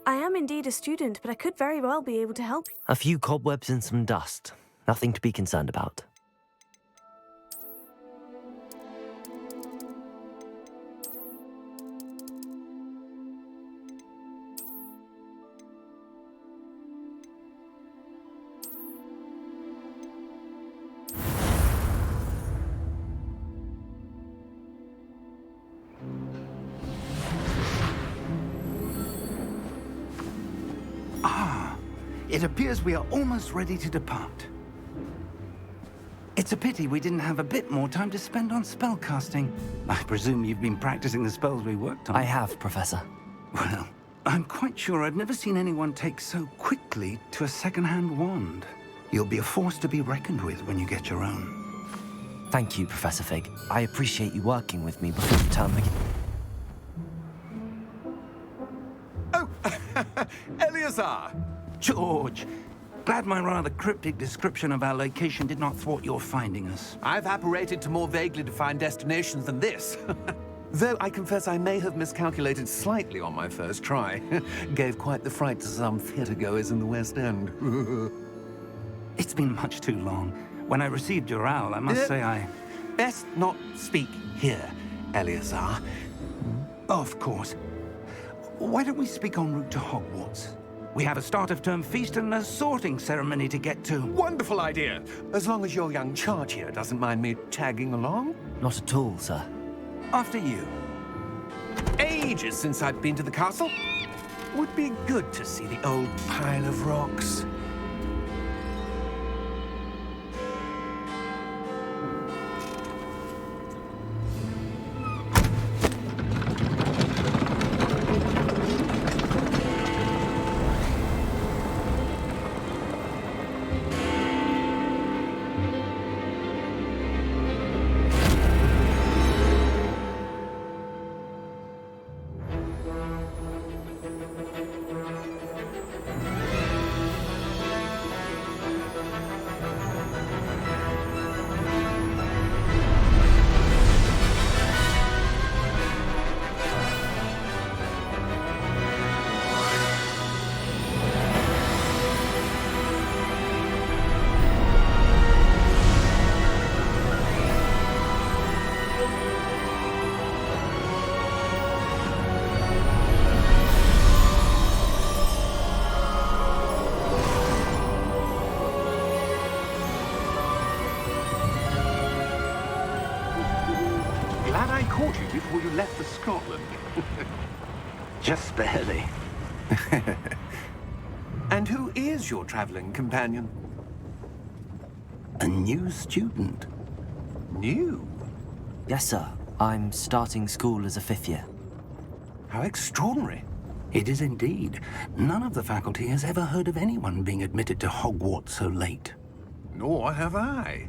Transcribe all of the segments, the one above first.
I am indeed a student, but I could very well be able to help. A few cobwebs and some dust. Nothing to be concerned about. It appears we are almost ready to depart. It's a pity we didn't have a bit more time to spend on spellcasting. I presume you've been practicing the spells we worked on. I have, Professor. Well, I'm quite sure I've never seen anyone take so quickly to a second-hand wand. You'll be a force to be reckoned with when you get your own. Thank you, Professor Fig. I appreciate you working with me before the term begins. Oh, Eleazar! George, glad my rather cryptic description of our location did not thwart your finding us. I've apparated to more vaguely defined destinations than this. Though I confess I may have miscalculated slightly on my first try. Gave quite the fright to some theatre-goers in the West End. It's been much too long. When I received your owl, I must say I... Best not speak here, Eleazar. Of course. Why don't we speak en route to Hogwarts? We have a start-of-term feast and a sorting ceremony to get to. Wonderful idea! As long as your young charge here doesn't mind me tagging along. Not at all, sir. After you. Ages since I've been to the castle. Would be good to see the old pile of rocks. Glad I caught you before you left for Scotland. Just barely. And who is your traveling companion? A new student. New? Yes, sir. I'm starting school as a 5th year. How extraordinary. It is indeed. None of the faculty has ever heard of anyone being admitted to Hogwarts so late. Nor have I.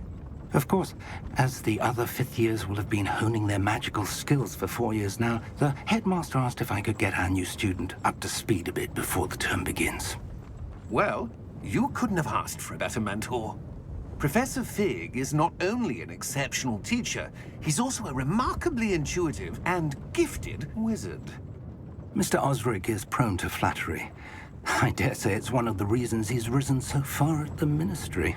Of course, as the other 5th years will have been honing their magical skills for 4 years now, the headmaster asked if I could get our new student up to speed a bit before the term begins. Well, you couldn't have asked for a better mentor. Professor Fig is not only an exceptional teacher, he's also a remarkably intuitive and gifted wizard. Mr. Osric is prone to flattery. I dare say it's one of the reasons he's risen so far at the ministry.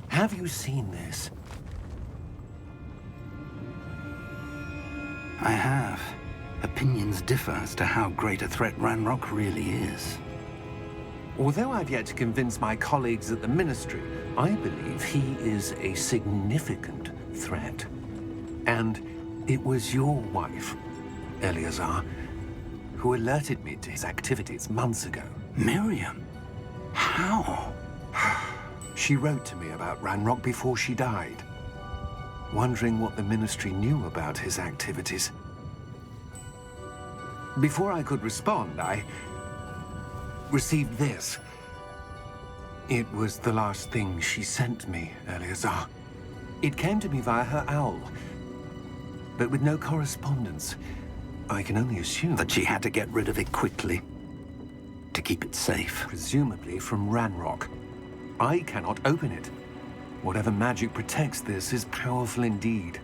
Have you seen this? I have. Opinions differ as to how great a threat Ranrock really is. Although I've yet to convince my colleagues at the Ministry, I believe he is a significant threat. And it was your wife, Eleazar, who alerted me to his activities months ago. Miriam? How? She wrote to me about Ranrock before she died, wondering what the Ministry knew about his activities. Before I could respond, I received this. It was the last thing she sent me, Eleazar. It came to me via her owl, but with no correspondence. I can only assume That she had to get rid of it quickly, to keep it safe. presumably from Ranrock. I cannot open it. Whatever magic protects this is powerful indeed.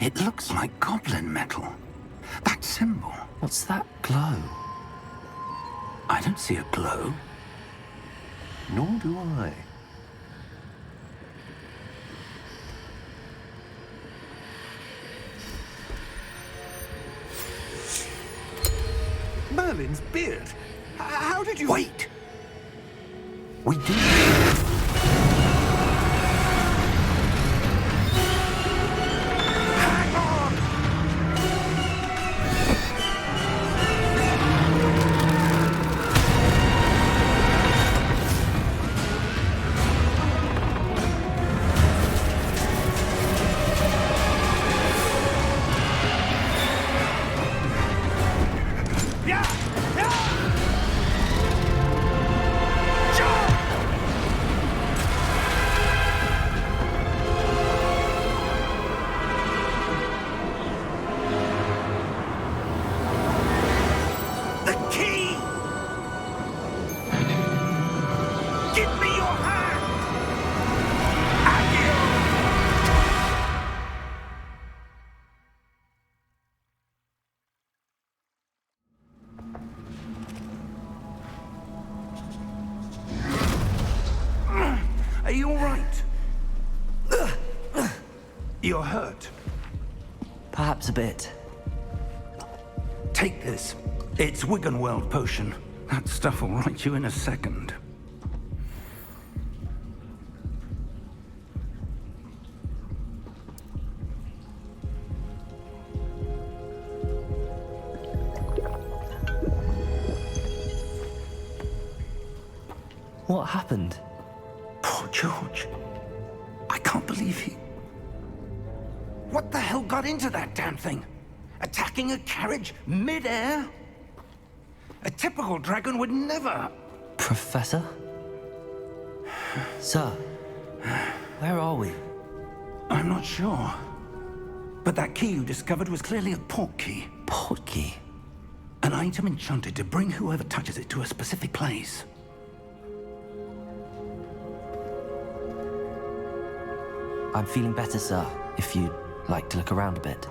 It looks like goblin metal. That symbol. What's that glow? I don't see a glow. Nor do I. Merlin's beard. How did you... Wait! We do... Hang on! Are you all right? You're hurt. Perhaps a bit. Take this. It's Wiggenweld potion. That stuff will right you in a second. What happened? Poor George. I can't believe he... What the hell got into that damn thing? Attacking a carriage mid-air? A typical dragon would never... Professor? Sir, where are we? I'm not sure. But that key you discovered was clearly a port key. Port key? An item enchanted to bring whoever touches it to a specific place. I'm feeling better, sir, if you'd like to look around a bit.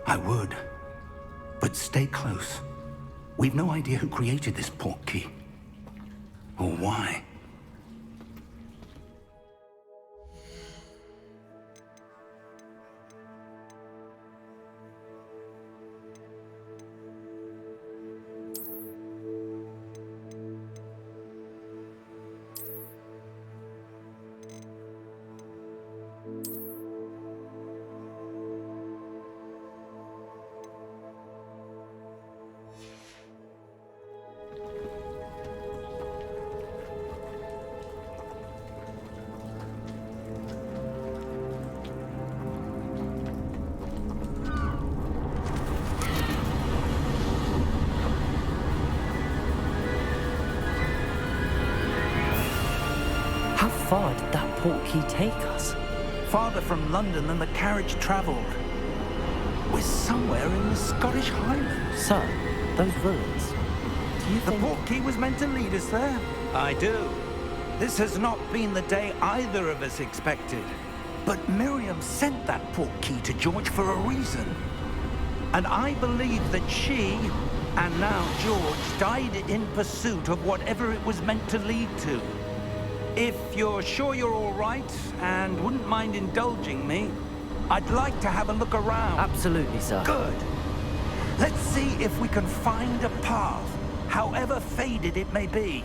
I would. But stay close. We've no idea who created this port key. Or why. How far did that port key take us? Farther from London than the carriage traveled. We're somewhere in the Scottish Highlands. Sir, those ruins. Do you The think... port key was meant to lead us there? I do. This has not been the day either of us expected. But Miriam sent that port key to George for a reason. And I believe that she, and now George, died in pursuit of whatever it was meant to lead to. If you're sure you're all right, and wouldn't mind indulging me, I'd like to have a look around. Absolutely, sir. Good. Let's see if we can find a path, however faded it may be.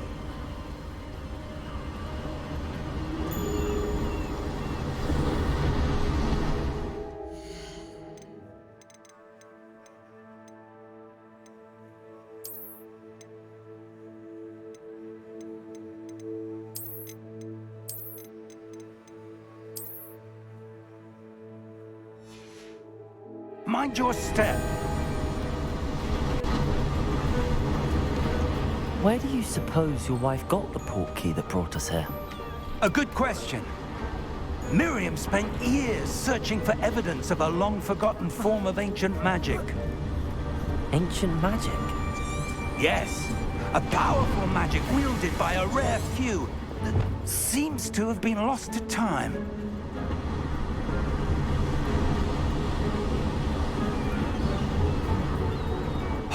Mind your step. Where do you suppose your wife got the port key that brought us here? A good question. Miriam spent years searching for evidence of a long-forgotten form of ancient magic. Ancient magic? Yes, a powerful magic wielded by a rare few that seems to have been lost to time.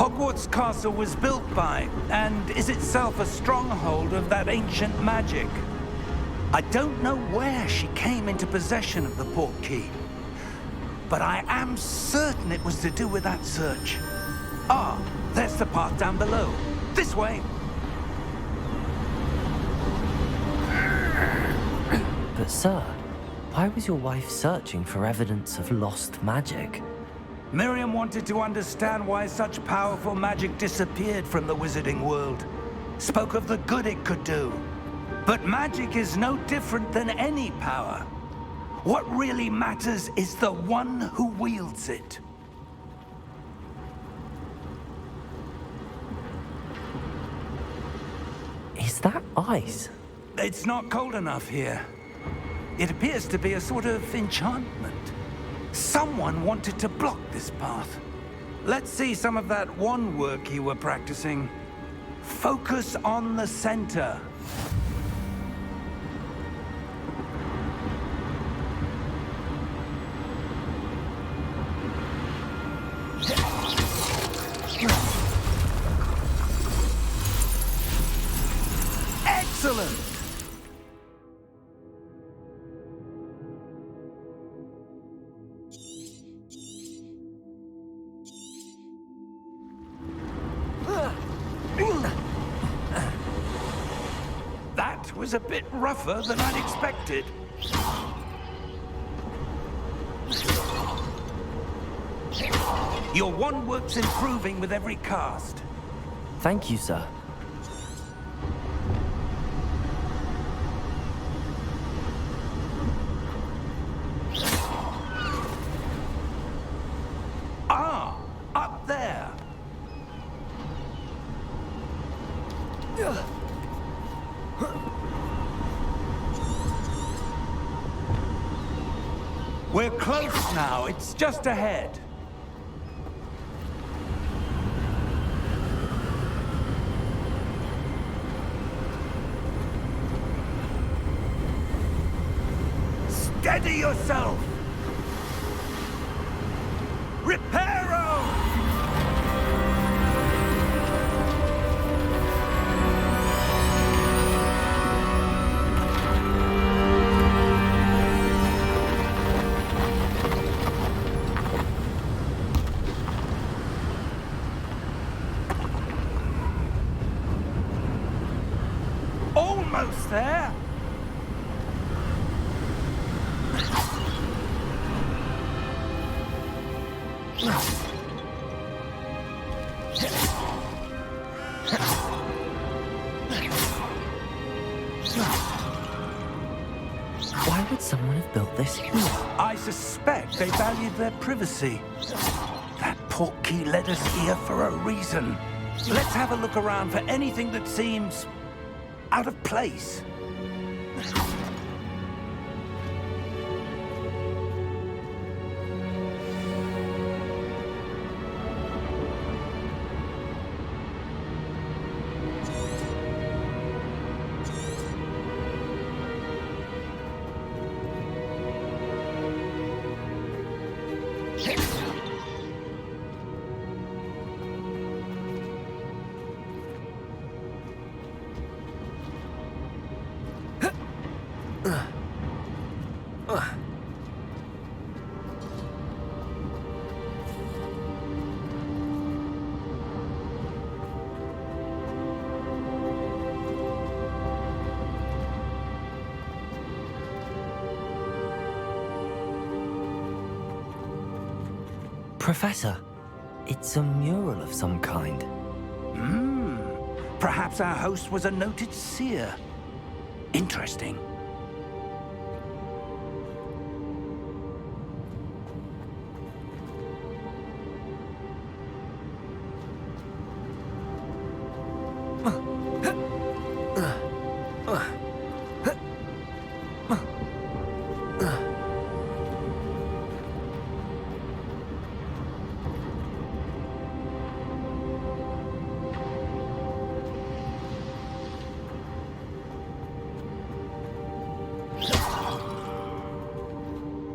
Hogwarts Castle was built by, and is itself a stronghold of that ancient magic. I don't know where she came into possession of the portkey, but I am certain it was to do with that search. Ah, there's the path down below. This way. But sir, why was your wife searching for evidence of lost magic? Miriam wanted to understand why such powerful magic disappeared from the wizarding world. Spoke of the good it could do. But magic is no different than any power. What really matters is the one who wields it. Is that ice? It's not cold enough here. It appears to be a sort of enchantment. Someone wanted to block this path. Let's see some of that wand work you were practicing. Focus on the center. Excellent! That was a bit rougher than I'd expected. Your wand work's improving with every cast. Thank you, sir. Ah, up there. We're close now. It's just ahead. Steady yourself! Reparo! Almost there! Why would someone have built this here? I suspect they valued their privacy. That portkey led us here for a reason. Let's have a look around for anything that seems out of place. Professor, it's a mural of some kind. Perhaps our host was a noted seer. Interesting.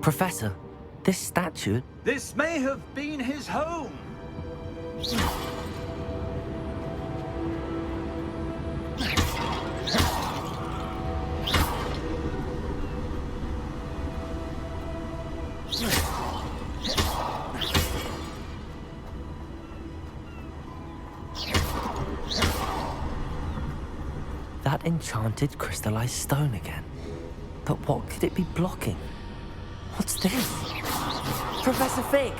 Professor, this statue... This may have been his home. That enchanted crystallized stone again. But what could it be blocking? What's this? Professor Fig!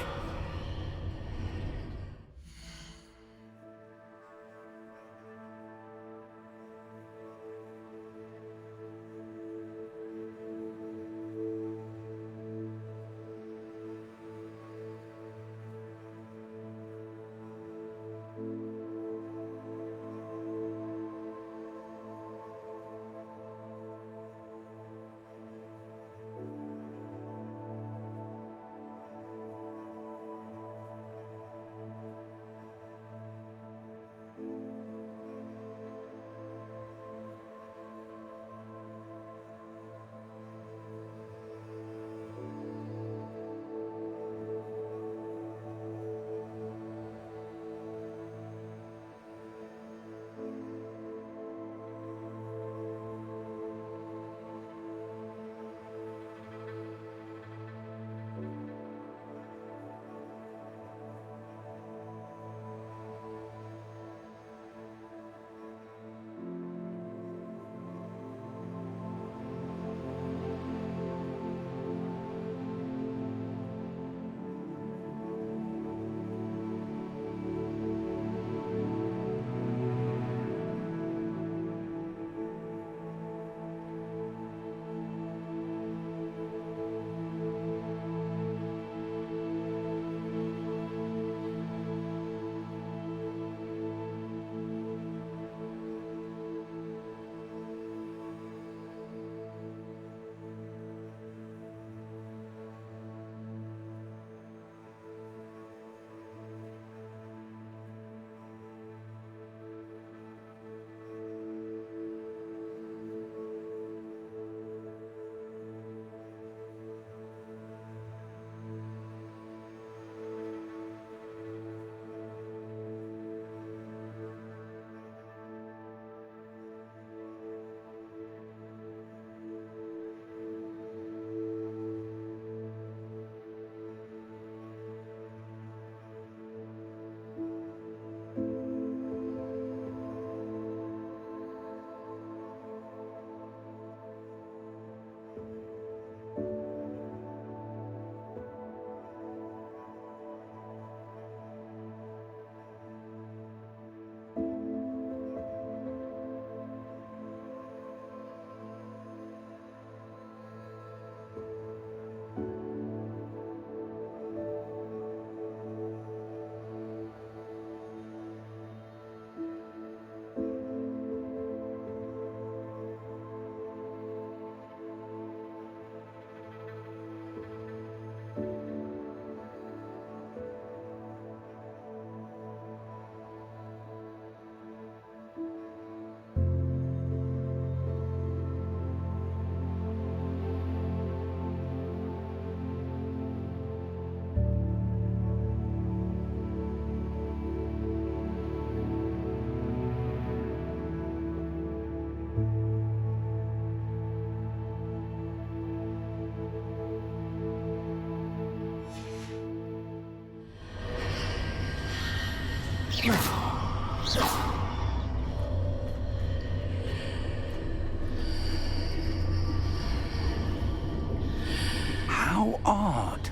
How odd.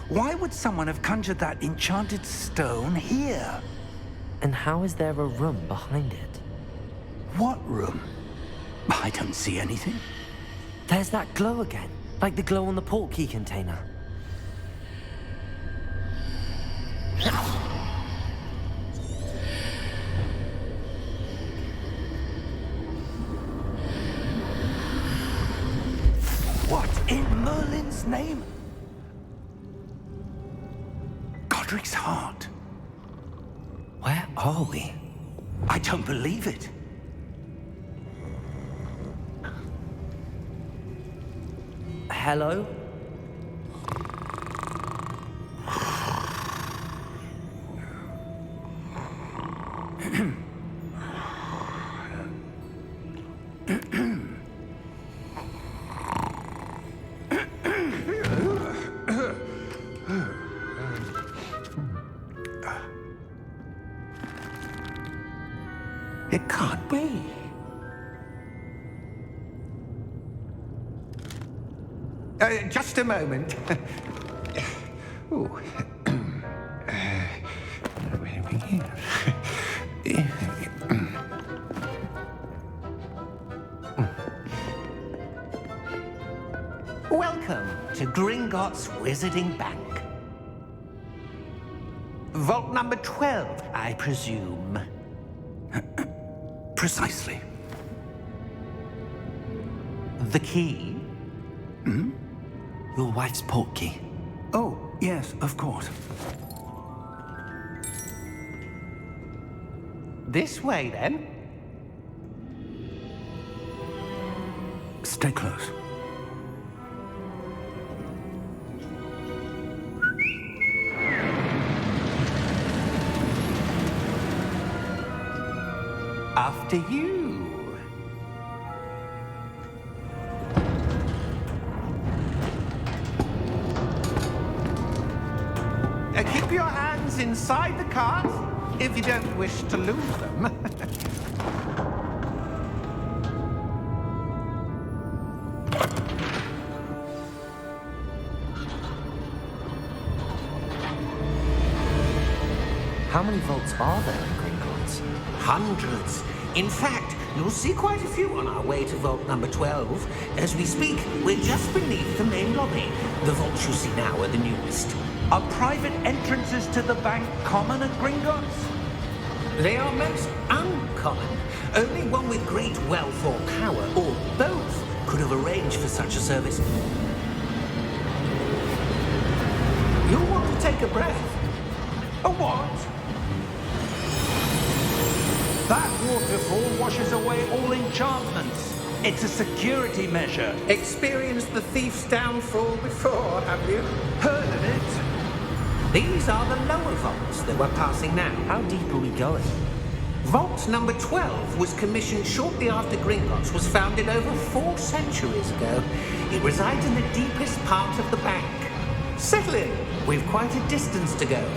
Why would someone have conjured that enchanted stone here? And how is there a room behind it? What room? I don't see anything. There's that glow again, like the glow on the portkey container. What in Merlin's name? Godric's heart. Where are we? I don't believe it. Hello? It can't be. Just a moment. Ooh. Where are we here? Welcome to Gringotts Wizarding Bank. Vault number 12, I presume. Precisely. The key? Your wife's portkey. Oh, yes, of course. This way, then. Stay close. After you. Keep your hands inside the cart if you don't wish to lose them. How many vaults are there in Gringotts? Hundreds. In fact, you'll see quite a few on our way to vault number 12. As we speak, we're just beneath the main lobby. The vaults you see now are the newest. Are private entrances to the bank common at Gringotts? They are most uncommon. Only one with great wealth or power, or both, could have arranged for such a service. You'll want to take a breath. A what? That waterfall washes away all enchantments. It's a security measure. Experienced the thief's downfall before, have you? Heard of it? These are the lower vaults that we're passing now. How deep are we going? Vault number 12 was commissioned shortly after Gringotts was founded over 4 centuries ago. It resides in the deepest part of the bank. Settle in. We've quite a distance to go.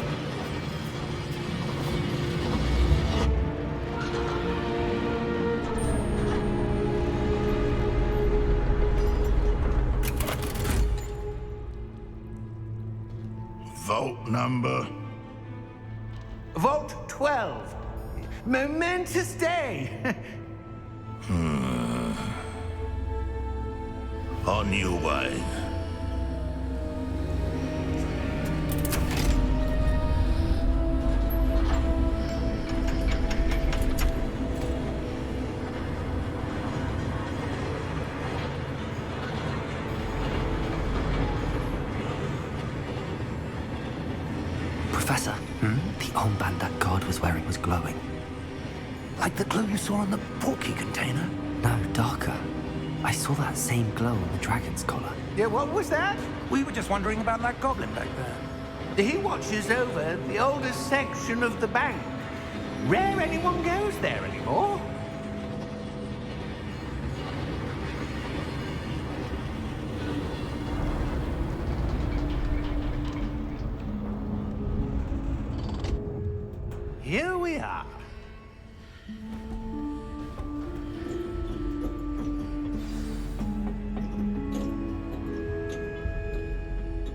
Vault number? Vault 12. Momentous day. On your way. Professor, the armband that guard was wearing was glowing. Like the glow you saw on the portkey container? No, darker. I saw that same glow on the dragon's collar. Yeah, what was that? We were just wondering about that goblin back there. He watches over the oldest section of the bank. Rare anyone goes there anymore. Here we are.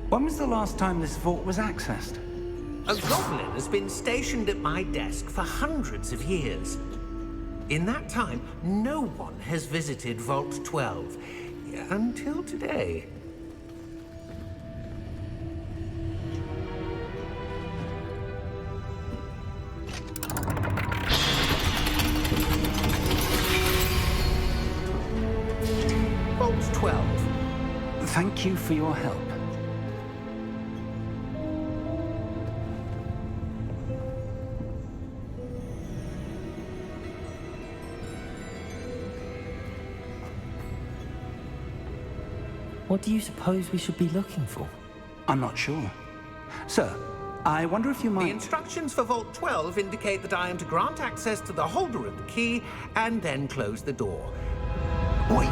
When was the last time this vault was accessed? A goblin has been stationed at my desk for hundreds of years. In that time, no one has visited Vault 12 until today. Vault 12. Thank you for your help. What do you suppose we should be looking for? I'm not sure. Sir, I wonder if you The might... instructions for Vault 12 indicate that I am to grant access to the holder of the key and then close the door. Wait.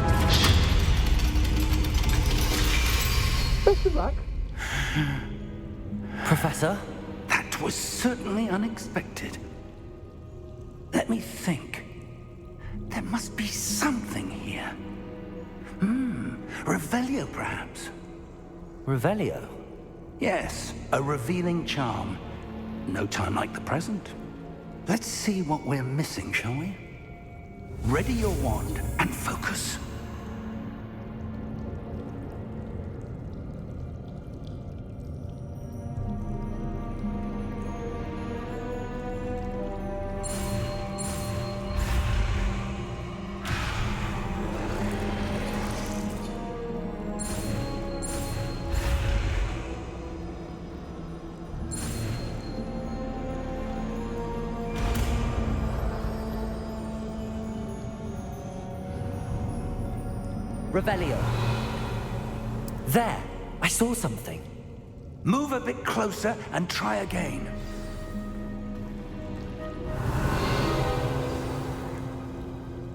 Best of luck. Professor? That was certainly unexpected. Let me think. There must be something here. Revelio, perhaps. Revelio? Yes, a revealing charm. No time like the present. Let's see what we're missing, shall we? Ready your wand and focus. Revelio. There! I saw something. Move a bit closer and try again.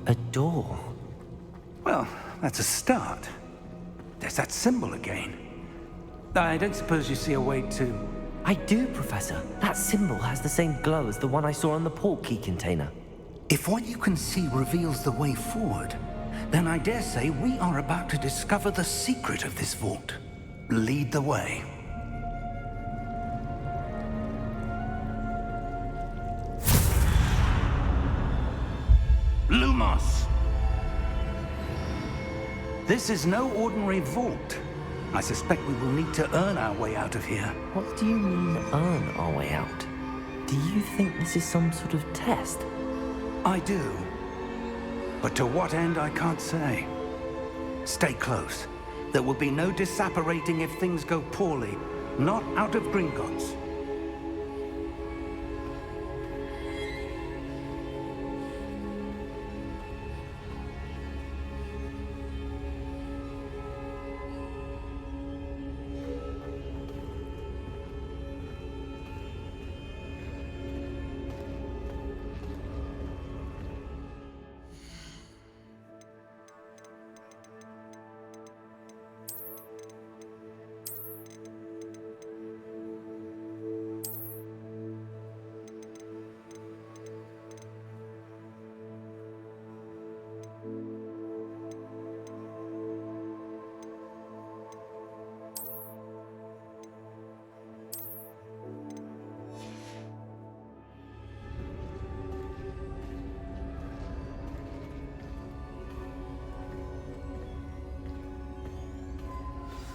A door. Well, that's a start. There's that symbol again. I don't suppose you see a way to... I do, Professor. That symbol has the same glow as the one I saw on the portkey container. If what you can see reveals the way forward, then I dare say we are about to discover the secret of this vault. Lead the way. Lumos! This is no ordinary vault. I suspect we will need to earn our way out of here. What do you mean, earn our way out? Do you think this is some sort of test? I do. But to what end, I can't say. Stay close. There will be no disapparating if things go poorly. Not out of Gringotts.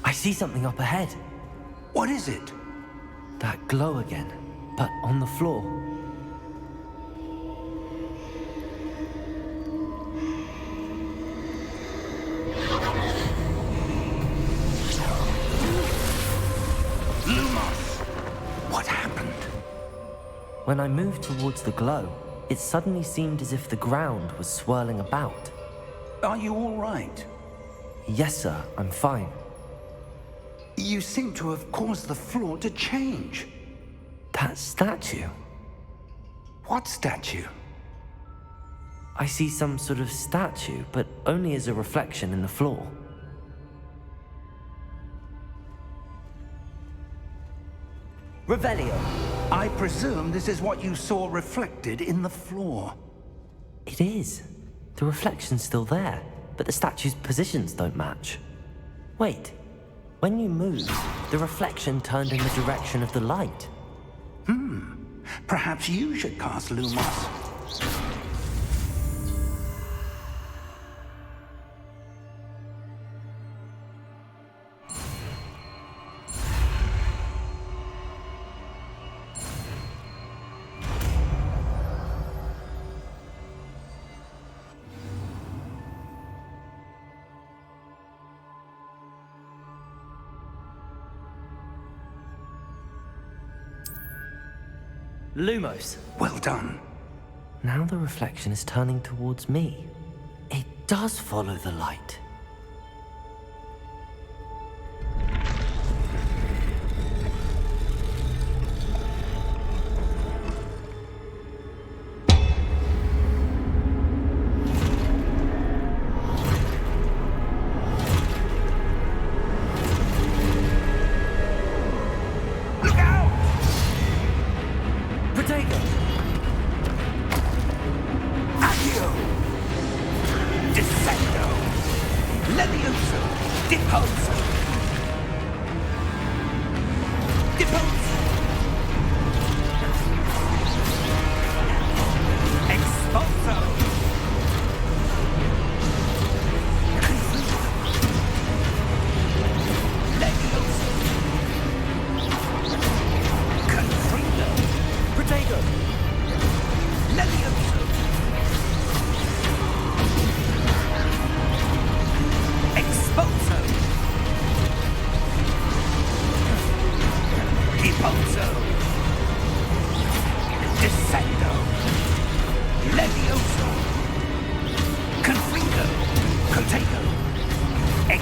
I see something up ahead. What is it? That glow again, but on the floor. Lumos! What happened? When I moved towards the glow, it suddenly seemed as if the ground was swirling about. Are you all right? Yes, sir, I'm fine. You seem to have caused the floor to change. That statue? What statue? I see some sort of statue, but only as a reflection in the floor. Revelio! I presume this is what you saw reflected in the floor. It is. The reflection's still there, but the statue's positions don't match. Wait. When you moved, the reflection turned in the direction of the light. Perhaps you should cast Lumos. Lumos! Well done. Now the reflection is turning towards me. It does follow the light. Descendo!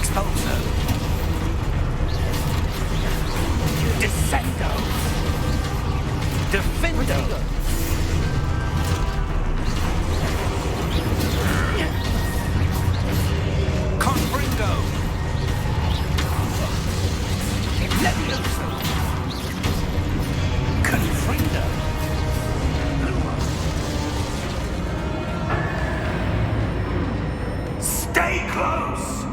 Expulso. Descendo. Defendo. Confringo. Levioso. Confringo. Stay close!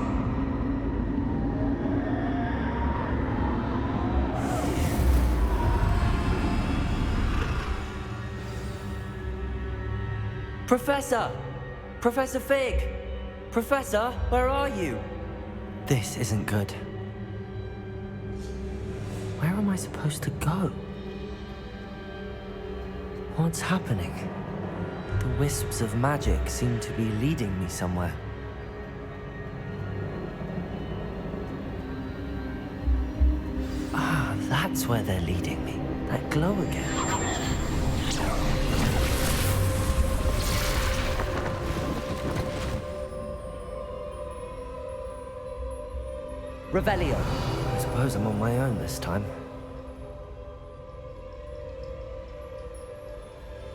Professor! Professor Fig! Professor, where are you? This isn't good. Where am I supposed to go? What's happening? The wisps of magic seem to be leading me somewhere. Ah, that's where they're leading me. That glow again. Revelio. I suppose I'm on my own this time.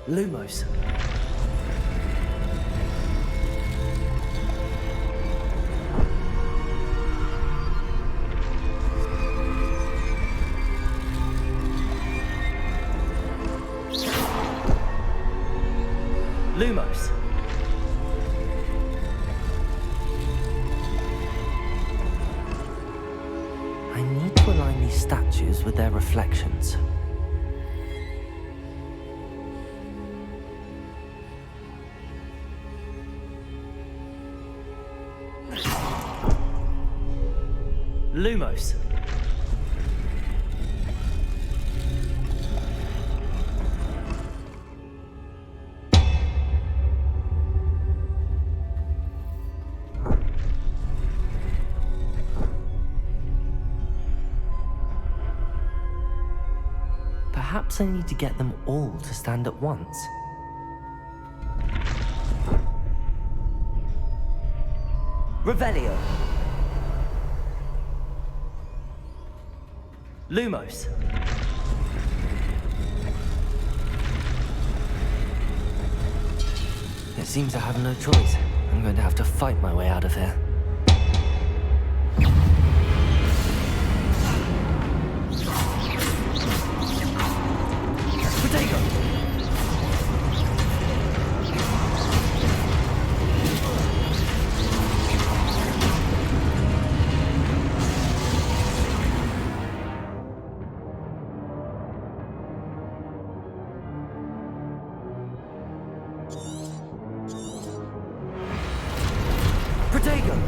Lumos. Lumos. I need to align these statues with their reflections. Lumos. Perhaps I need to get them all to stand at once. Revelio. Lumos. It seems I have no choice. I'm going to have to fight my way out of here. Protego!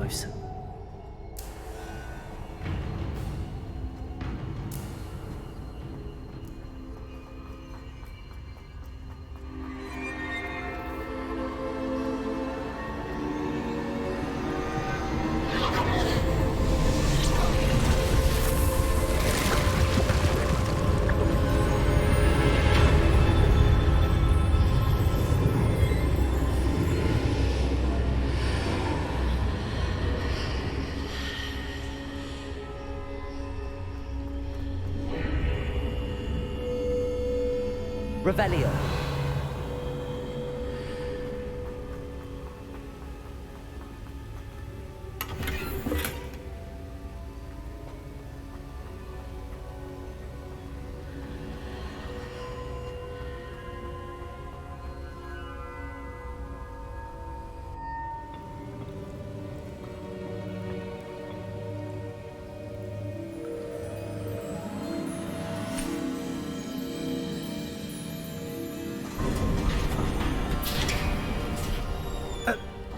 close. Revelio.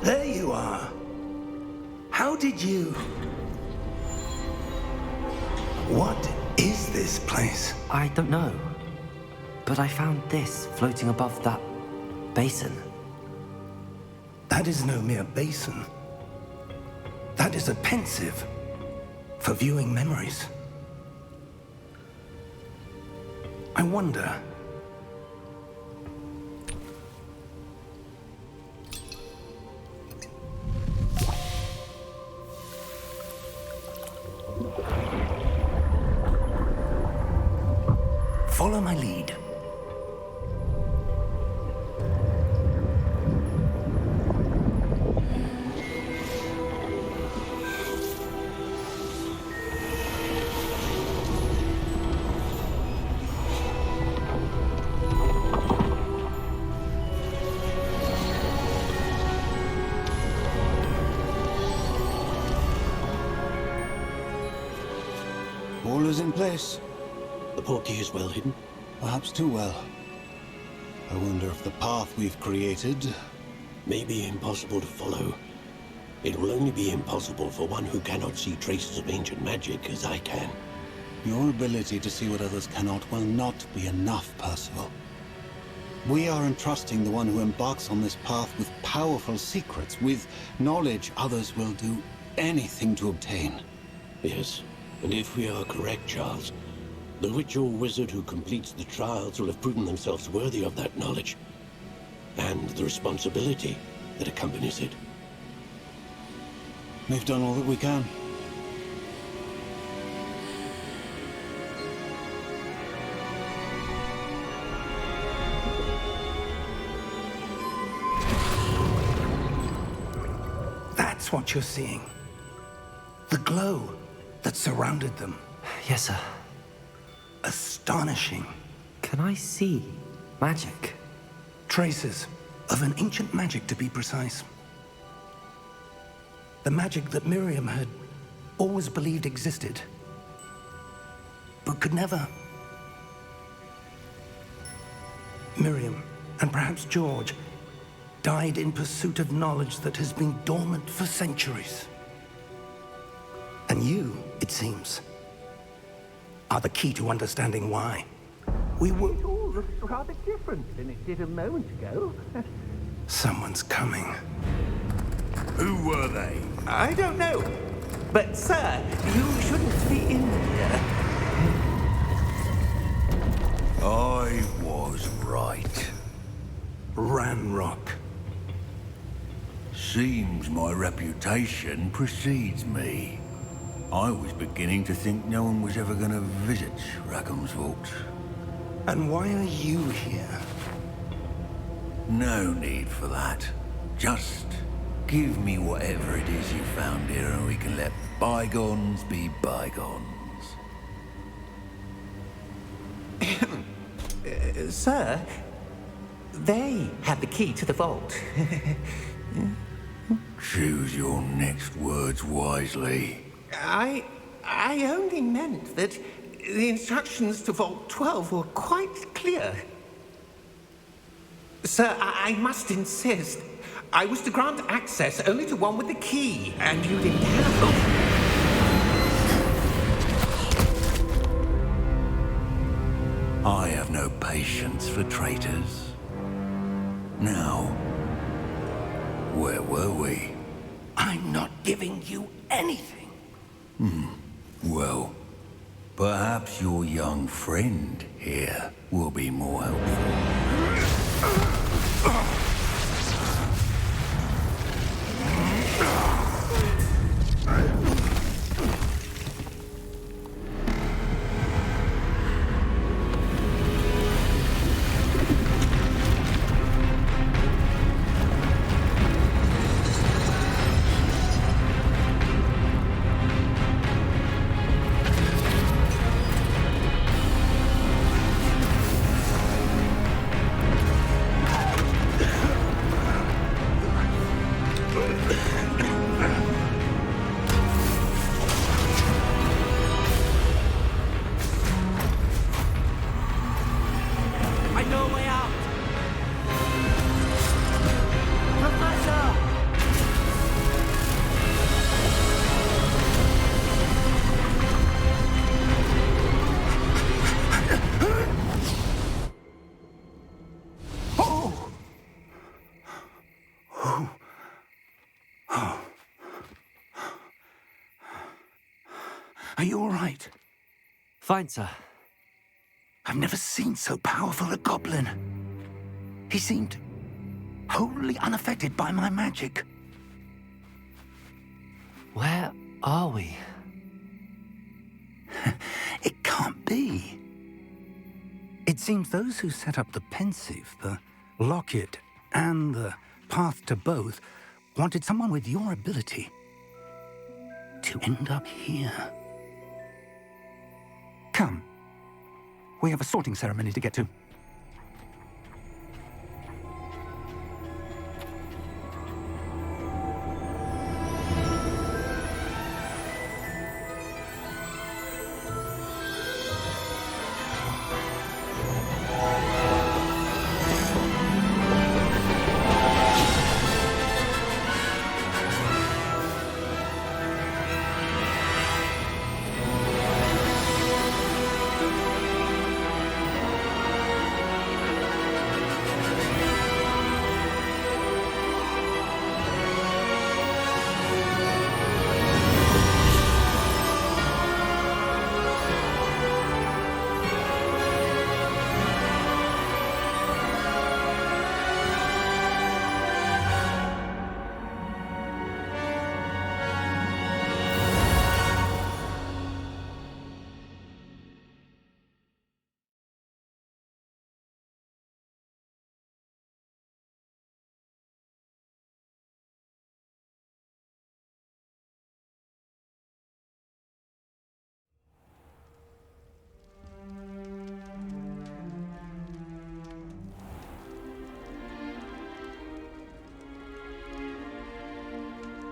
There you are. How did you... What is this place? I don't know. But I found this floating above that basin. That is no mere basin. That is a pensive for viewing memories. I wonder... Follow my lead. All is in place. The portkey is well hidden. Perhaps too well. I wonder if the path we've created... May be impossible to follow. It will only be impossible for one who cannot see traces of ancient magic as I can. Your ability to see what others cannot will not be enough, Percival. We are entrusting the one who embarks on this path with powerful secrets, with knowledge others will do anything to obtain. Yes, and if we are correct, Charles, the witch or wizard who completes the trials will have proven themselves worthy of that knowledge, and the responsibility that accompanies it. We've done all that we can. That's what you're seeing. The glow that surrounded them. Yes, sir. Astonishing. Can I see magic? Traces of an ancient magic, to be precise. The magic that Miriam had always believed existed, but could never. Miriam, and perhaps George, died in pursuit of knowledge that has been dormant for centuries. And you, it seems, are the key to understanding why. We were... It all looks rather different than it did a moment ago. Someone's coming. Who were they? I don't know. But, sir, you shouldn't be in here. I was right. Ranrock. Seems my reputation precedes me. I was beginning to think no one was ever going to visit Rackham's vault. And why are you here? No need for that. Just give me whatever it is you found here and we can let bygones be bygones. Sir, they have the key to the vault. Choose your next words wisely. I only meant that the instructions to Vault 12 were quite clear. Sir, I must insist. I was to grant access only to one with the key, and you didn't have them. I have no patience for traitors. Now, where were we? I'm not giving you anything. Well, perhaps your young friend here will be more helpful. I know a way out! Professor! Are you all right? Fine, sir. I've never seen so powerful a goblin. He seemed wholly unaffected by my magic. Where are we? It can't be. It seems those who set up the pensive, the locket, and the path to both wanted someone with your ability to end up here. Come. We have a sorting ceremony to get to.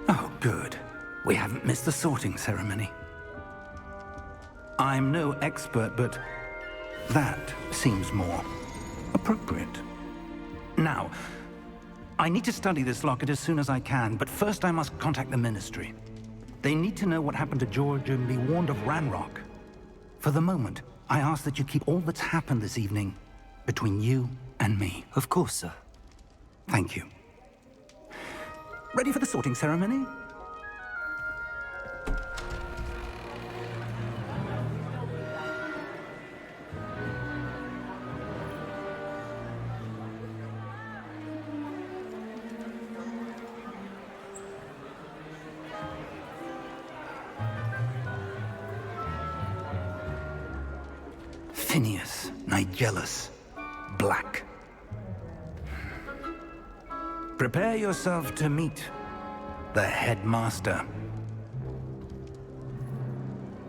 Oh, good. We haven't missed the sorting ceremony. I'm no expert, but that seems more appropriate. Now, I need to study this locket as soon as I can, but first I must contact the Ministry. They need to know what happened to George and be warned of Ranrock. For the moment, I ask that you keep all that's happened this evening between you and me. Of course, sir. Thank you. Ready for the sorting ceremony? Phineas, Nigellus, Black. Prepare yourself to meet the headmaster.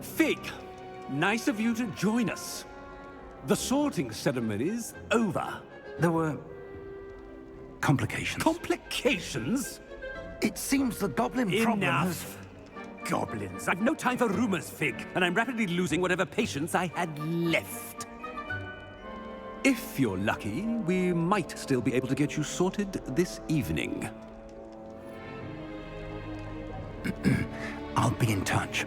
Fig, nice of you to join us. The sorting ceremony's over. There were complications. Complications? It seems the goblin problem has... Enough! Goblins. I've no time for rumors, Fig, and I'm rapidly losing whatever patience I had left. If you're lucky, we might still be able to get you sorted this evening. I'll be in touch.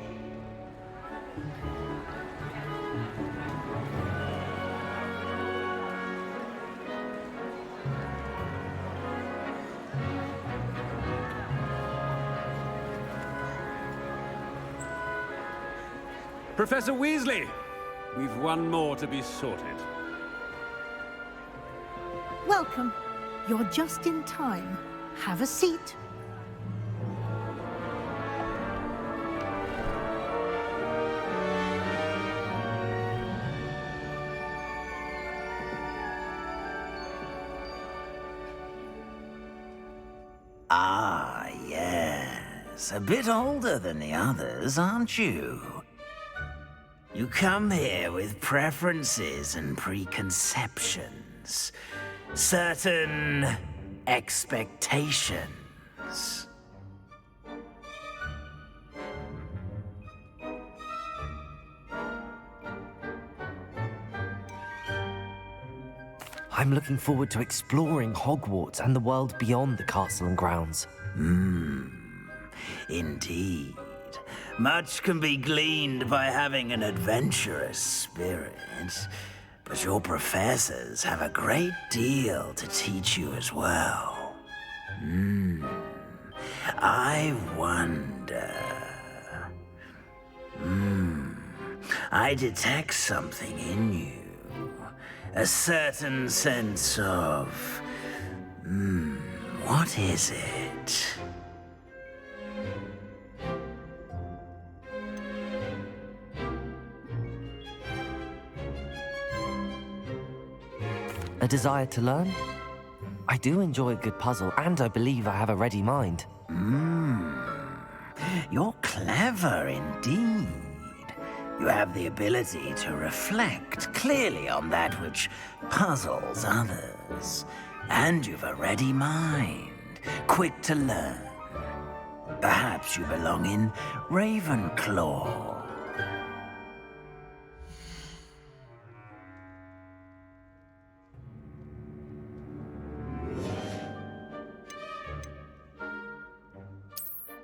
Professor Weasley, we've one more to be sorted. Welcome. You're just in time. Have a seat. Ah, yes. A bit older than the others, aren't you? You come here with preferences and preconceptions. Certain expectations. I'm looking forward to exploring Hogwarts and the world beyond the castle and grounds. Indeed. Much can be gleaned by having an adventurous spirit, but your professors have a great deal to teach you as well. I wonder... I detect something in you. A certain sense of... what is it? A desire to learn? I do enjoy a good puzzle, and I believe I have a ready mind. You're clever indeed. You have the ability to reflect clearly on that which puzzles others. And you've a ready mind, quick to learn. Perhaps you belong in Ravenclaw.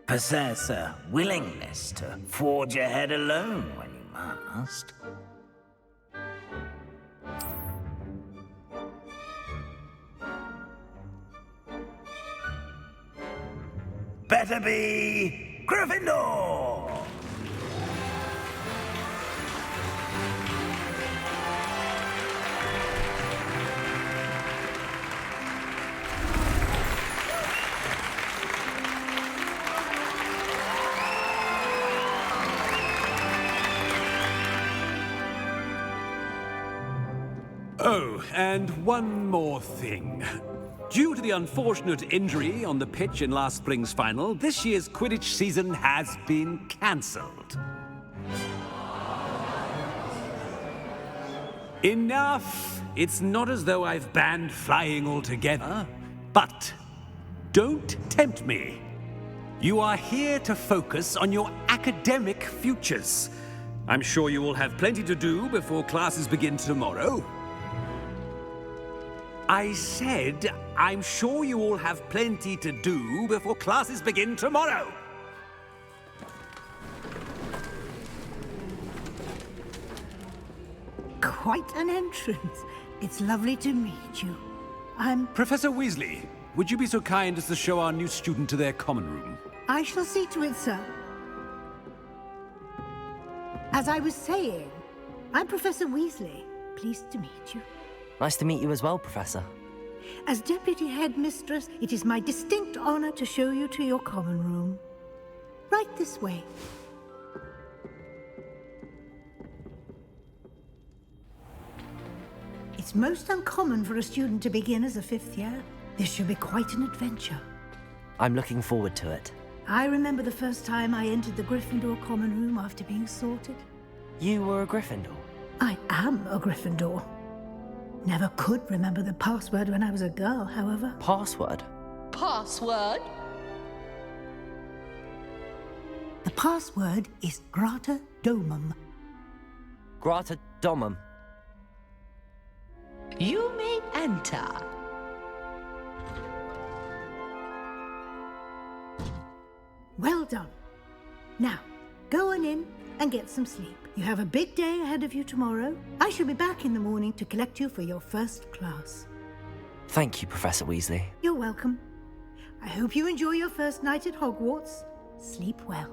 Possess a willingness to forge ahead alone when you must. Better be Gryffindor! Oh, and one more thing. Due to the unfortunate injury on the pitch in last spring's final, this year's Quidditch season has been cancelled. Enough! It's not as though I've banned flying altogether, but don't tempt me. You are here to focus on your academic futures. I'm sure you will have plenty to do before classes begin tomorrow. I said, I'm sure you all have plenty to do before classes begin tomorrow. Quite an entrance. It's lovely to meet you. Professor Weasley, would you be so kind as to show our new student to their common room? I shall see to it, sir. As I was saying, I'm Professor Weasley. Pleased to meet you. Nice to meet you as well, Professor. As Deputy Headmistress, it is my distinct honor to show you to your common room. Right this way. It's most uncommon for a student to begin as a fifth year. This should be quite an adventure. I'm looking forward to it. I remember the first time I entered the Gryffindor common room after being sorted. You were a Gryffindor? I am a Gryffindor. Never could remember the password when I was a girl, however. Password? Password? The password is Grata Domum. Grata Domum. You may enter. Well done. Now, go on in and get some sleep. You have a big day ahead of you tomorrow. I shall be back in the morning to collect you for your first class. Thank you, Professor Weasley. You're welcome. I hope you enjoy your first night at Hogwarts. Sleep well.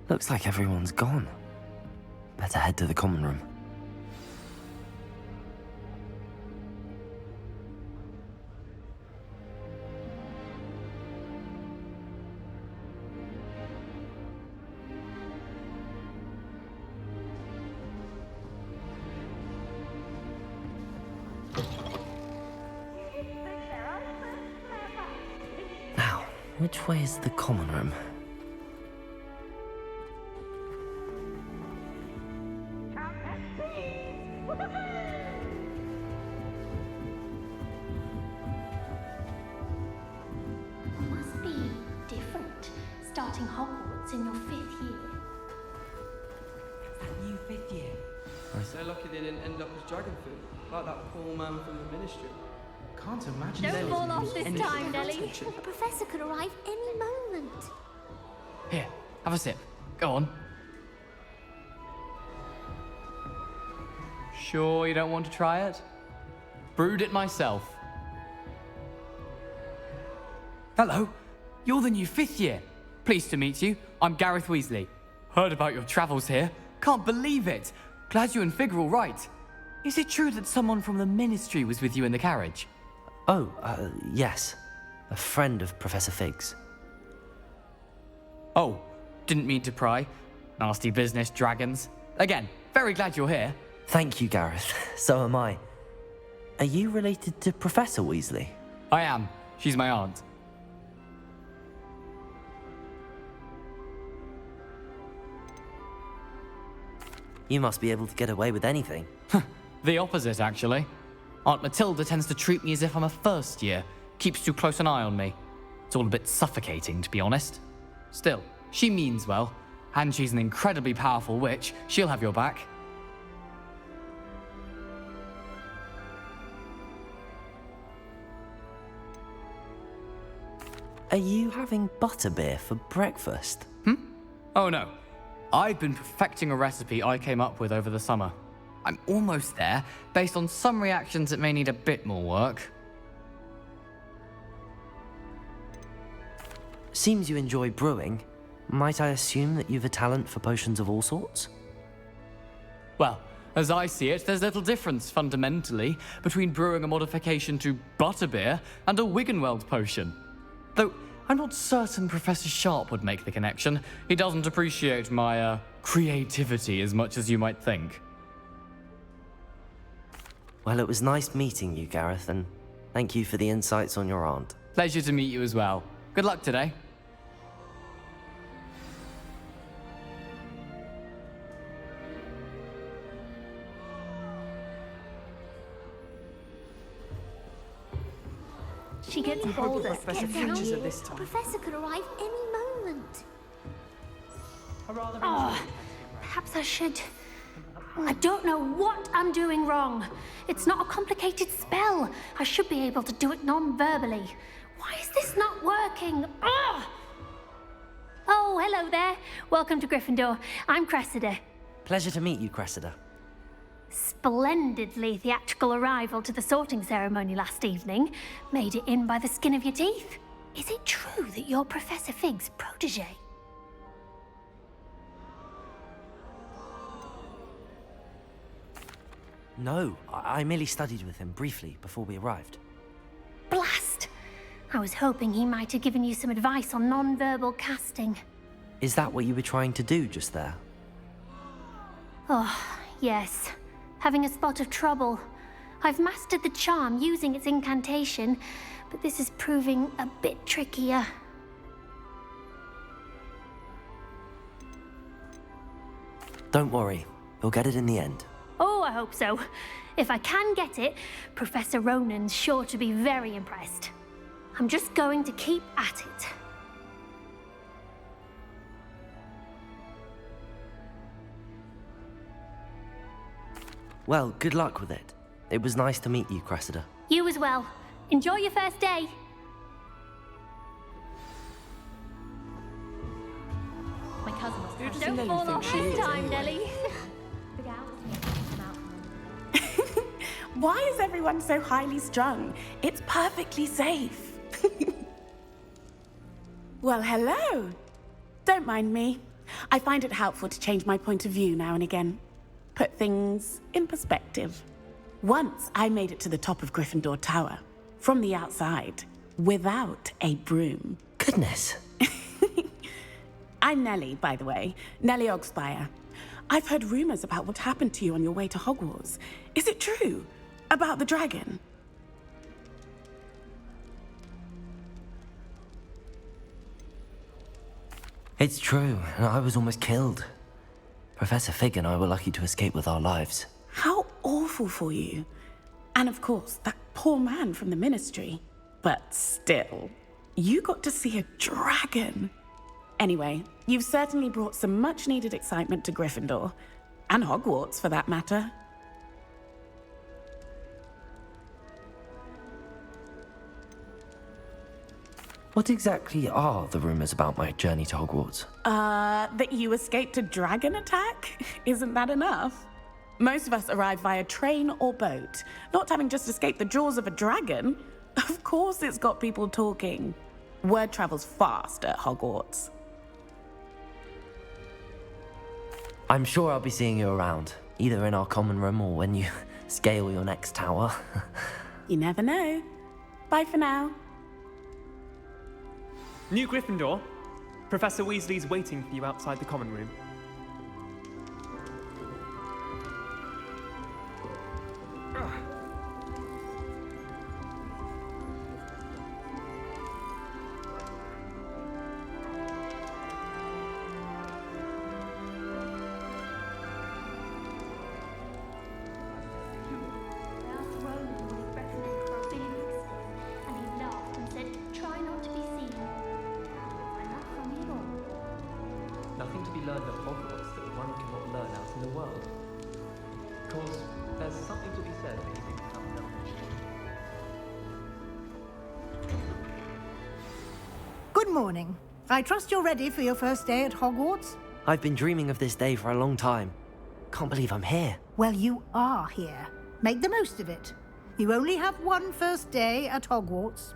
Looks like everyone's gone. Better head to the common room. Now, which way is the common room? Must be different, starting Hogwarts in your 5th year. That new 5th year. So lucky they didn't end up as dragon food, like that poor man from the ministry. Can't imagine. Don't fall off this time, Nelly. attention. A professor could arrive any moment. Here, have a sip. Go on. Sure you don't want to try it? Brewed it myself. Hello, you're the new 5th year. Pleased to meet you. I'm Gareth Weasley. Heard about your travels here. Can't believe it. Glad you and Fig are all right. Is it true that someone from the ministry was with you in the carriage? Oh, yes. A friend of Professor Fig's. Oh, didn't mean to pry. Nasty business, dragons. Again, very glad you're here. Thank you, Gareth. So am I. Are you related to Professor Weasley? I am. She's my aunt. You must be able to get away with anything. The opposite, actually. Aunt Matilda tends to treat me as if I'm a first year. Keeps too close an eye on me. It's all a bit suffocating, to be honest. Still, she means well. And she's an incredibly powerful witch. She'll have your back. Are you having butterbeer for breakfast? Oh no. I've been perfecting a recipe I came up with over the summer. I'm almost there, based on some reactions that may need a bit more work. Seems you enjoy brewing. Might I assume that you've a talent for potions of all sorts? Well, as I see it, there's little difference, fundamentally, between brewing a modification to butterbeer and a Wiggenweld potion. Though, I'm not certain Professor Sharp would make the connection. He doesn't appreciate my, creativity as much as you might think. Well, it was nice meeting you, Gareth, and thank you for the insights on your aunt. Pleasure to meet you as well. Good luck today. She gets I hope older. the professor Get down. catches her this time. A professor could arrive any moment. Perhaps I should. I don't know what I'm doing wrong. It's not a complicated spell. I should be able to do it non-verbally. Why is this not working? Ugh! Oh, hello there. Welcome to Gryffindor. I'm Cressida. Pleasure to meet you, Cressida. Splendidly theatrical arrival to the sorting ceremony last evening. Made it in by the skin of your teeth. Is it true that you're Professor Fig's protege? No, I merely studied with him briefly before we arrived. Blast! I was hoping he might have given you some advice on non-verbal casting. Is that what you were trying to do just there? Oh, yes. Having a spot of trouble. I've mastered the charm using its incantation, but this is proving a bit trickier. Don't worry, you'll get it in the end. Oh, I hope so. If I can get it, Professor Ronan's sure to be very impressed. I'm just going to keep at it. Well, good luck with it. It was nice to meet you, Cressida. You as well. Enjoy your first day. My cousin was does Don't Nelly fall think off she this is, time, anyway? Nelly. Why is everyone so highly strung? It's perfectly safe. Well, hello. Don't mind me. I find it helpful to change my point of view now and again. Put things in perspective. Once I made it to the top of Gryffindor Tower, from the outside, without a broom. Goodness. I'm Nellie, by the way. Nellie Ogspire. I've heard rumors about what happened to you on your way to Hogwarts. Is it true? About the dragon? It's true, and I was almost killed. Professor Fig and I were lucky to escape with our lives. How awful for you. And of course, that poor man from the Ministry. But still, you got to see a dragon. Anyway, you've certainly brought some much-needed excitement to Gryffindor. And Hogwarts, for that matter. What exactly are the rumors about my journey to Hogwarts? That you escaped a dragon attack? Isn't that enough? Most of us arrive via train or boat, not having just escaped the jaws of a dragon. Of course it's got people talking. Word travels fast at Hogwarts. I'm sure I'll be seeing you around, either in our common room or when you scale your next tower. You never know. Bye for now. New Gryffindor, Professor Weasley's waiting for you outside the common room. Nothing to be learned at Hogwarts that one cannot learn out in the world. Of course, there's something to be said for using some knowledge. Good morning. I trust you're ready for your first day at Hogwarts? I've been dreaming of this day for a long time. Can't believe I'm here. Well, you are here. Make the most of it. You only have one first day at Hogwarts.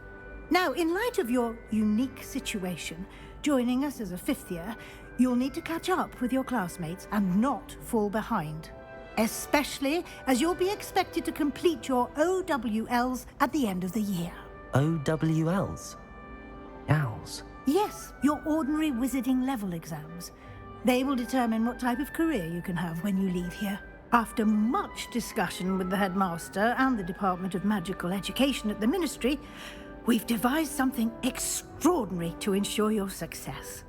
Now, in light of your unique situation, joining us as a fifth year, you'll need to catch up with your classmates and not fall behind. Especially as you'll be expected to complete your OWLs at the end of the year. OWLs? Owls? Yes, your ordinary wizarding level exams. They will determine what type of career you can have when you leave here. After much discussion with the headmaster and the Department of Magical Education at the Ministry, we've devised something extraordinary to ensure your success.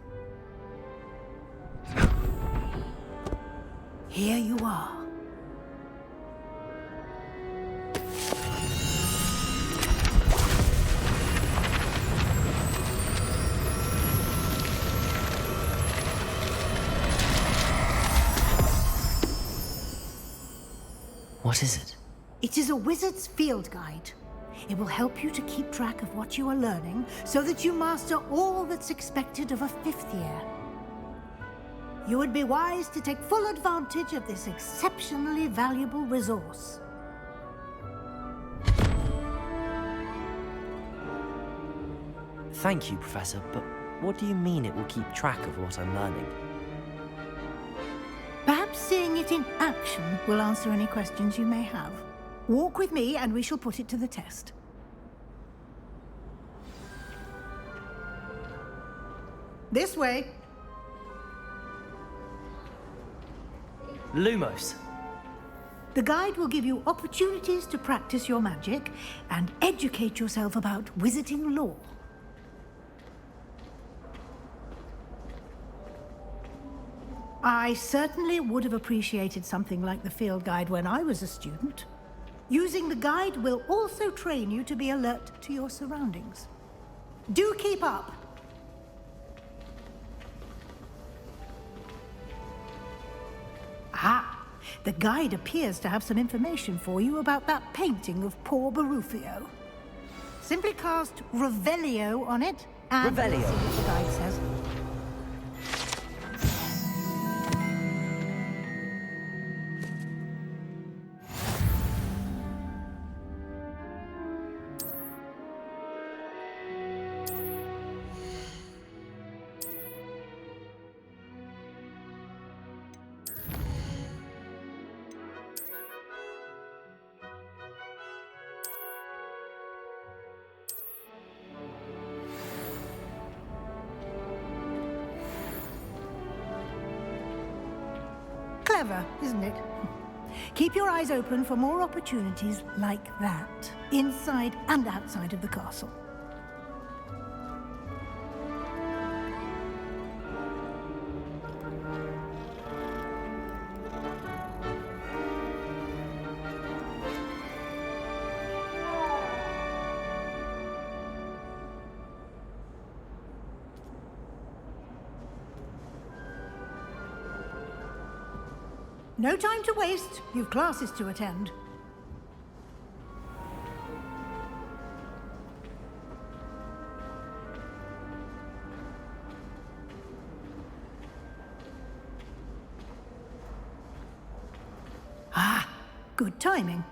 Here you are. What is it? It is a wizard's field guide. It will help you to keep track of what you are learning so that you master all that's expected of a fifth year. You would be wise to take full advantage of this exceptionally valuable resource. Thank you, Professor, but what do you mean it will keep track of what I'm learning? Perhaps seeing it in action will answer any questions you may have. Walk with me and we shall put it to the test. This way. Lumos. The guide will give you opportunities to practice your magic and educate yourself about wizarding lore. I certainly would have appreciated something like the field guide when I was a student. Using the guide will also train you to be alert to your surroundings. Do keep up! Ah, The guide appears to have some information for you about that painting of poor Barufio. Simply cast Revelio on it, and we'll see what the guide says. Clever, isn't it? Keep your eyes open for more opportunities like that, inside and outside of the castle. No time to waste. You've classes to attend. Ah, good timing.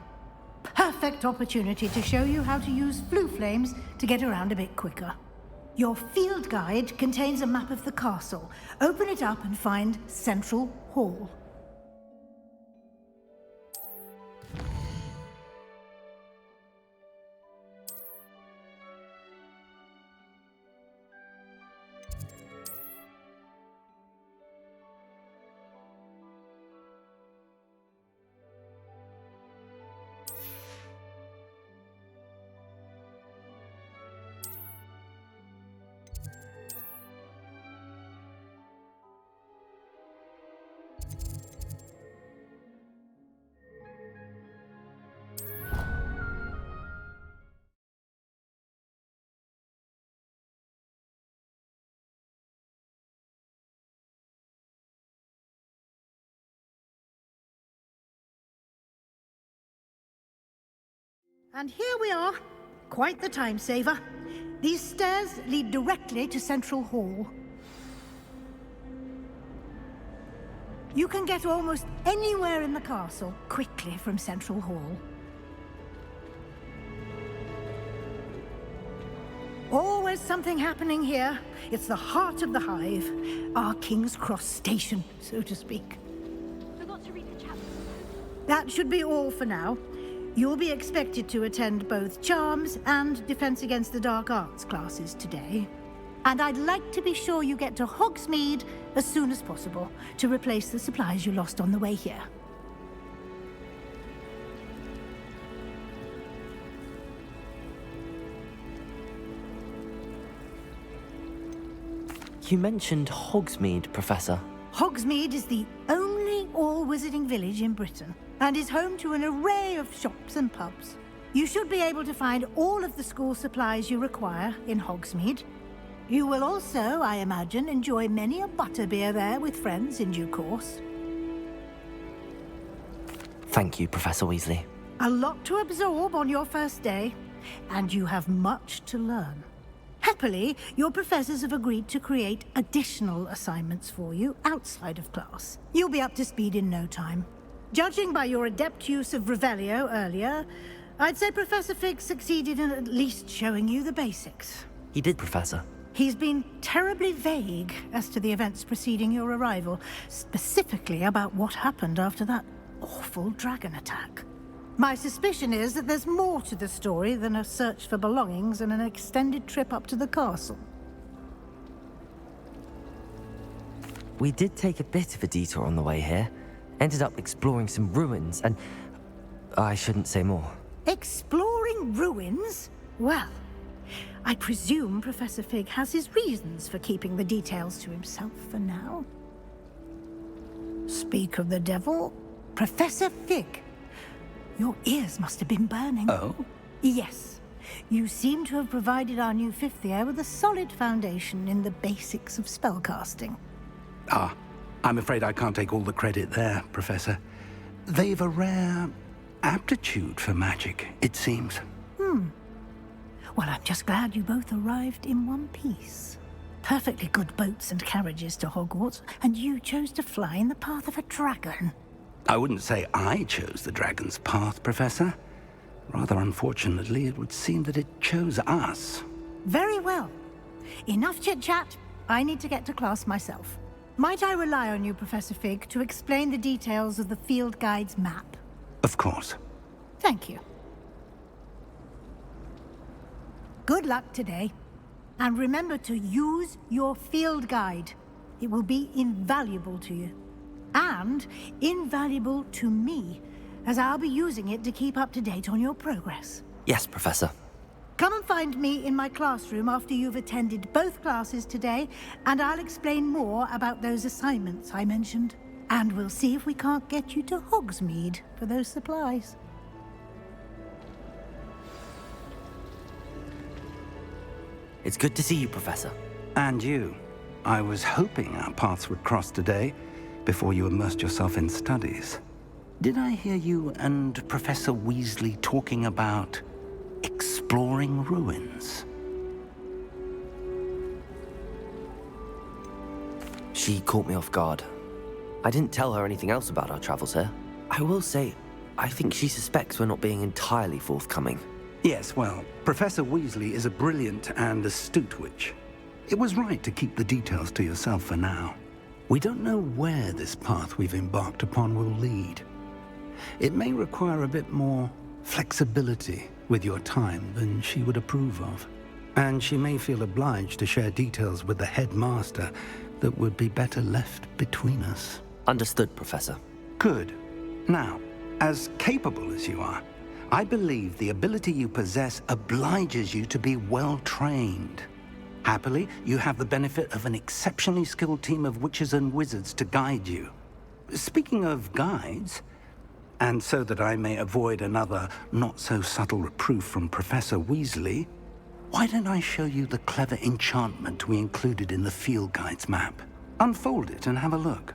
Perfect opportunity to show you how to use flue flames to get around a bit quicker. Your field guide contains a map of the castle. Open it up and find Central Hall. And here we are. Quite the time saver. These stairs lead directly to Central Hall. You can get almost anywhere in the castle quickly from Central Hall. Always something happening here. It's the heart of the hive. Our King's Cross station, so to speak. Forgot to read the chapter. That should be all for now. You'll be expected to attend both Charms and Defense Against the Dark Arts classes today. And I'd like to be sure you get to Hogsmeade as soon as possible to replace the supplies you lost on the way here. You mentioned Hogsmeade, Professor. Hogsmeade is the only all-wizarding village in Britain and is home to an array of shops and pubs. You should be able to find all of the school supplies you require in Hogsmeade. You will also, I imagine, enjoy many a butterbeer there with friends in due course. Thank you, Professor Weasley. A lot to absorb on your first day, and you have much to learn. Happily, your professors have agreed to create additional assignments for you outside of class. You'll be up to speed in no time. Judging by your adept use of Revelio earlier, I'd say Professor Fig succeeded in at least showing you the basics. He did, Professor. He's been terribly vague as to the events preceding your arrival, specifically about what happened after that awful dragon attack. My suspicion is that there's more to the story than a search for belongings and an extended trip up to the castle. We did take a bit of a detour on the way here. Ended up exploring some ruins and... I shouldn't say more. Exploring ruins? Well, I presume Professor Fig has his reasons for keeping the details to himself for now. Speak of the devil, Professor Fig. Your ears must have been burning. Oh? Yes. You seem to have provided our new fifth year with a solid foundation in the basics of spellcasting. Ah, I'm afraid I can't take all the credit there, Professor. they've a rare aptitude for magic, it seems. Well, I'm just glad you both arrived in one piece. Perfectly good boats and carriages to Hogwarts, and you chose to fly in the path of a dragon. I wouldn't say I chose the dragon's path, Professor. Rather unfortunately, it would seem that it chose us. Very well. Enough chit-chat. I need to get to class myself. Might I rely on you, Professor Fig, to explain the details of the field guide's map? Of course. Thank you. Good luck today. And remember to use your field guide. It will be invaluable to you. And invaluable to me, as I'll be using it to keep up to date on your progress. Yes, Professor. Come and find me in my classroom after you've attended both classes today, and I'll explain more about those assignments I mentioned. And we'll see if we can't get you to Hogsmeade for those supplies. It's good to see you, Professor. And you. I was hoping our paths would cross today, before you immersed yourself in studies. Did I hear you and Professor Weasley talking about exploring ruins? She caught me off guard. I didn't tell her anything else about our travels here. I will say, I think she suspects we're not being entirely forthcoming. Yes, well, Professor Weasley is a brilliant and astute witch. It was right to keep the details to yourself for now. We don't know where this path we've embarked upon will lead. It may require a bit more flexibility with your time than she would approve of. And she may feel obliged to share details with the headmaster that would be better left between us. Understood, Professor. Good. Now, as capable as you are, I believe the ability you possess obliges you to be well-trained. Happily, you have the benefit of an exceptionally skilled team of witches and wizards to guide you. Speaking of guides, and so that I may avoid another not-so-subtle reproof from Professor Weasley, why don't I show you the clever enchantment we included in the field guide's map? Unfold it and have a look.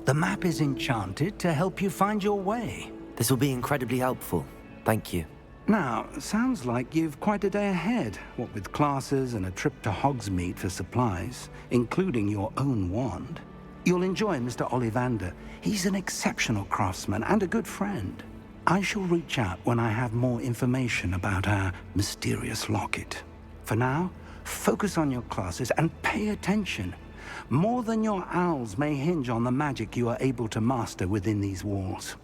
The map is enchanted to help you find your way. This will be incredibly helpful. Thank you. Now, sounds like you've quite a day ahead, what with classes and a trip to Hogsmeade for supplies, including your own wand. You'll enjoy Mr. Ollivander. He's an exceptional craftsman and a good friend. I shall reach out when I have more information about our mysterious locket. For now, focus on your classes and pay attention. More than your owls may hinge on the magic you are able to master within these walls.